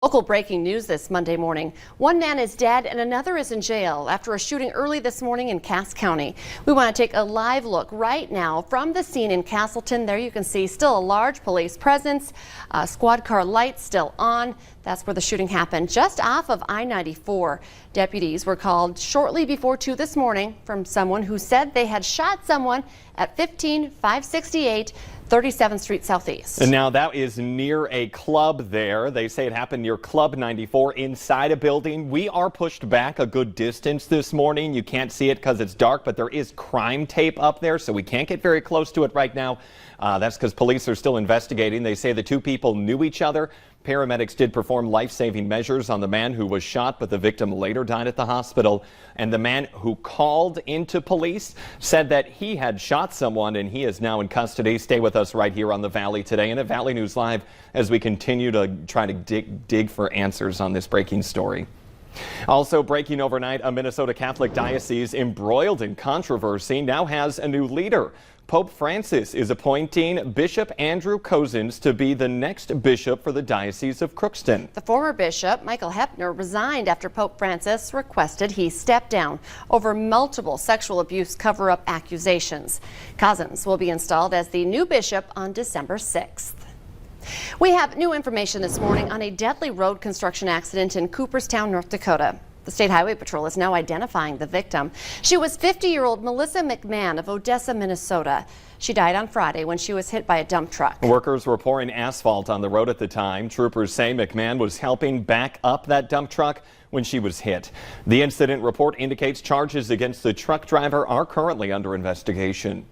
Local breaking news this Monday morning. One man is dead and another is in jail after a shooting early this morning in Cass County. We want to take a live look right now from the scene in Castleton. There you can see still a large police presence, squad car lights still on. That's where the shooting happened, just off of I-94. Deputies were called shortly before 2 this morning from someone who said they had shot someone at 15568 37th Street Southeast. And now that is near a club there. They say it happened near Club 94 inside a building. We are pushed back a good distance this morning. You can't see it because it's dark, but there is crime tape up there, so we can't get very close to it right now. That's because police are still investigating. They say the two people knew each other. Paramedics did perform life-saving measures on the man who was shot, but the victim later died at the hospital. And the man who called into police said that he had shot someone and he is now in custody. Stay with us right here on the Valley today and at Valley News Live as we continue to try to dig for answers on this breaking story. Also breaking overnight, a Minnesota Catholic diocese embroiled in controversy now has a new leader. Pope Francis is appointing Bishop Andrew Cozens to be the next bishop for the Diocese of Crookston. The former bishop, Michael Hepner, resigned after Pope Francis requested he step down over multiple sexual abuse cover-up accusations. Cozens will be installed as the new bishop on December 6th. We have new information this morning on a deadly road construction accident in Cooperstown, North Dakota. The State Highway Patrol is now identifying the victim. She was 50-year-old Melissa McMahon of Odessa, Minnesota. She died on Friday when she was hit by a dump truck. Workers were pouring asphalt on the road at the time. Troopers say McMahon was helping back up that dump truck when she was hit. The incident report indicates charges against the truck driver are currently under investigation.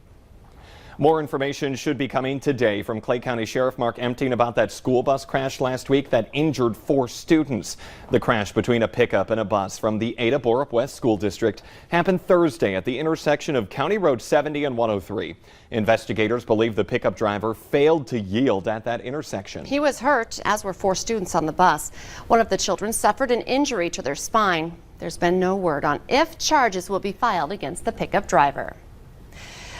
More information should be coming today from Clay County Sheriff Mark Empting about that school bus crash last week that injured 4 students. The crash between a pickup and a bus from the Ada Borup West School District happened Thursday at the intersection of County Road 70 and 103. Investigators believe the pickup driver failed to yield at that intersection. He was hurt, as were 4 students on the bus. One of the children suffered an injury to their spine. There's been no word on if charges will be filed against the pickup driver.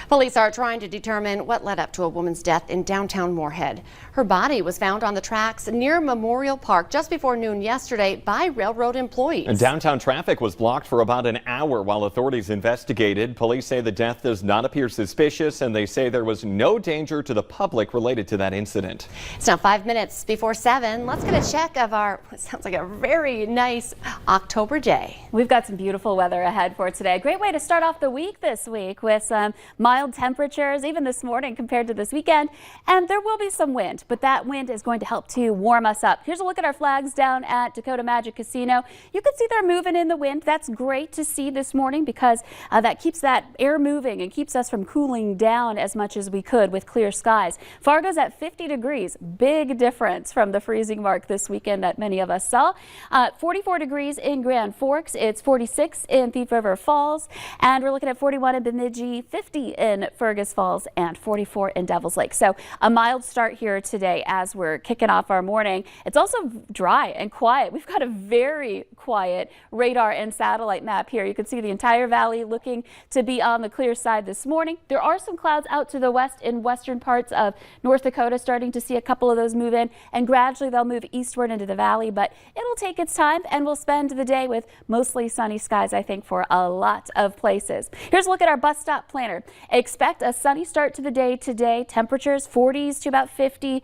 Police are trying to determine what led up to a woman's death in downtown Moorhead. Her body was found on the tracks near Memorial Park just before noon yesterday by railroad employees. And downtown traffic was blocked for about an hour while authorities investigated. Police say the death does not appear suspicious, and they say there was no danger to the public related to that incident. It's now 5 minutes before 7. Let's get a check of our, what sounds like a very nice October day. We've got some beautiful weather ahead for today. A great way to start off the week this week with some mild temperatures, even this morning compared to this weekend. And there will be some wind, but that wind is going to help to warm us up. Here's a look at our flags down at Dakota Magic Casino. You can see they're moving in the wind. That's great to see this morning because that keeps that air moving and keeps us from cooling down as much as we could with clear skies. Fargo's at 50 degrees. Big difference from the freezing mark this weekend that many of us saw. 44 degrees in Grand Forks. It's 46 in Thief River Falls. And we're looking at 41 in Bemidji, 50 in Fergus Falls, and 44 in Devils Lake. So a mild start here today as we're kicking off our morning. It's also dry and quiet. We've got a very quiet radar and satellite map here. You can see the entire valley looking to be on the clear side this morning. There are some clouds out to the west in western parts of North Dakota, starting to see a couple of those move in, and gradually they'll move eastward into the valley, but it'll take its time, and we'll spend the day with mostly sunny skies, I think, for a lot of places. Here's a look at our bus stop planner. Expect a sunny start to the day today. Temperatures 40s to about 50.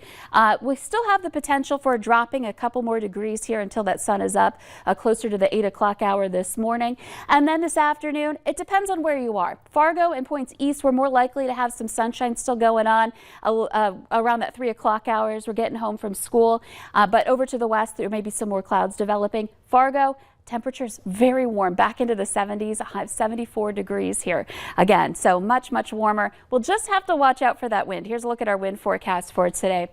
We still have the potential for dropping a couple more degrees here until that sun is up closer to the 8 o'clock hour this morning. And then this afternoon, it depends on where you are. Fargo and points east, we're more likely to have some sunshine still going on around that 3 o'clock hours. We're getting home from school. But over to the west, there may be some more clouds developing. Fargo, temperatures very warm, back into the 70s, 74 degrees here again. So much warmer. We'll just have to watch out for that wind. Here's a look at our wind forecast for today.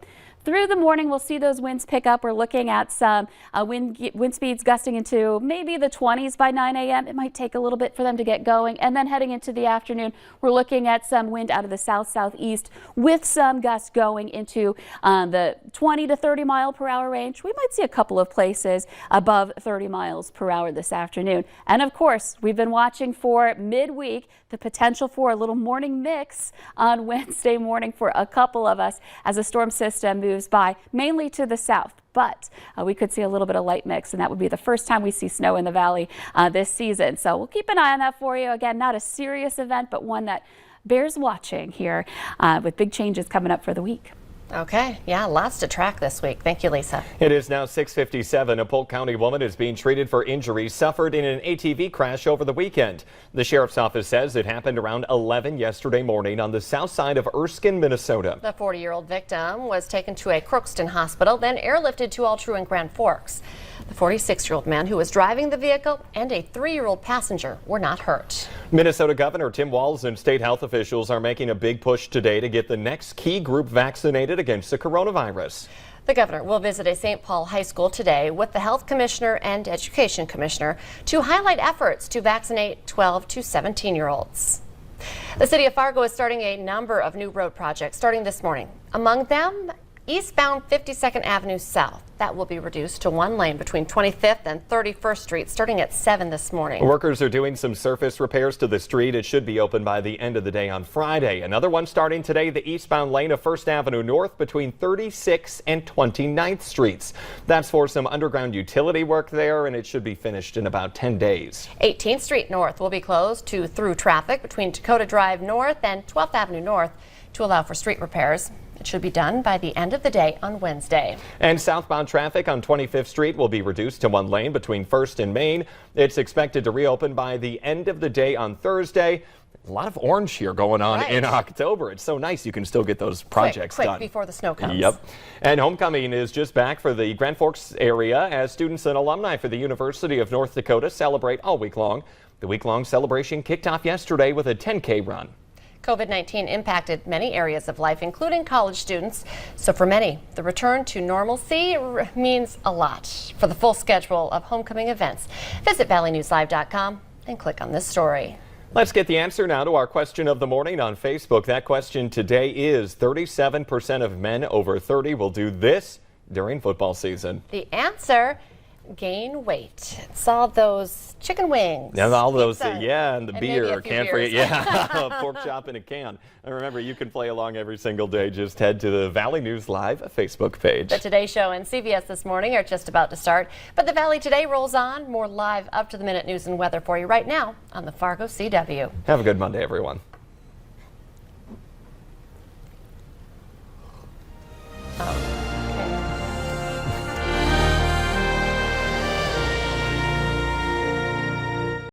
Through the morning, we'll see those winds pick up. We're looking at some wind speeds gusting into maybe the 20s by 9 a.m. It might take a little bit for them to get going. And then heading into the afternoon, we're looking at some wind out of the south-southeast with some gusts going into the 20 to 30 mile per hour range. We might see a couple of places above 30 miles per hour this afternoon. And of course, we've been watching for midweek the potential for a little morning mix on Wednesday morning for a couple of us as a storm system moves by, mainly to the south. but we could see a little bit of light mix, and that would be the first time we see snow in the valley this season. So we'll keep an eye on that for you. Again, not a serious event, but one that bears watching here with big changes coming up for the week. Okay, yeah, lots to track this week. Thank you, Lisa. It is now 6:57. A Polk County woman is being treated for injuries suffered in an ATV crash over the weekend. The sheriff's office says it happened around 11 yesterday morning on the south side of Erskine, Minnesota. The 40-year-old victim was taken to a Crookston hospital, then airlifted to Altru in Grand Forks. The 46-year-old man who was driving the vehicle and a 3-year-old passenger were not hurt. Minnesota Governor Tim Walz and state health officials are making a big push today to get the next key group vaccinated against the coronavirus. The governor will visit a St. Paul high school today with the health commissioner and education commissioner to highlight efforts to vaccinate 12 to 17-year-olds. The city of Fargo is starting a number of new road projects starting this morning. Among them, Eastbound 52nd Avenue South. That will be reduced to 1 lane between 25th and 31st Street starting at 7 this morning. Workers are doing some surface repairs to the street. It should be open by the end of the day on Friday. Another one starting today, the eastbound lane of 1st Avenue North between 36th and 29th Streets. That's for some underground utility work there, and it should be finished in about 10 days. 18th Street North will be closed to through traffic between Dakota Drive North and 12th Avenue North to allow for street repairs. It should be done by the end of the day on Wednesday. And southbound traffic on 25th Street will be reduced to 1 lane between 1st and Main. It's expected to reopen by the end of the day on Thursday. A lot of orange here going on in October. It's so nice you can still get those projects quick done before the snow comes. Yep. And homecoming is just back for the Grand Forks area as students and alumni for the University of North Dakota celebrate all week long. The week-long celebration kicked off yesterday with a 10K run. COVID-19 impacted many areas of life, including college students. So for many, the return to normalcy means a lot. For the full schedule of homecoming events, visit valleynewslive.com and click on this story. Let's get the answer now to our question of the morning on Facebook. That question today is 37% of men over 30 will do this during football season. The answer: gain weight. It's all those chicken wings. And all those, pizza, and the beer. Can't forget, beers. pork chop in a can. And remember, you can play along every single day. Just head to the Valley News Live Facebook page. The Today Show and CBS This Morning are just about to start, but the Valley Today rolls on. More live, up-to-the-minute news and weather for you right now on the Fargo CW. Have a good Monday, everyone.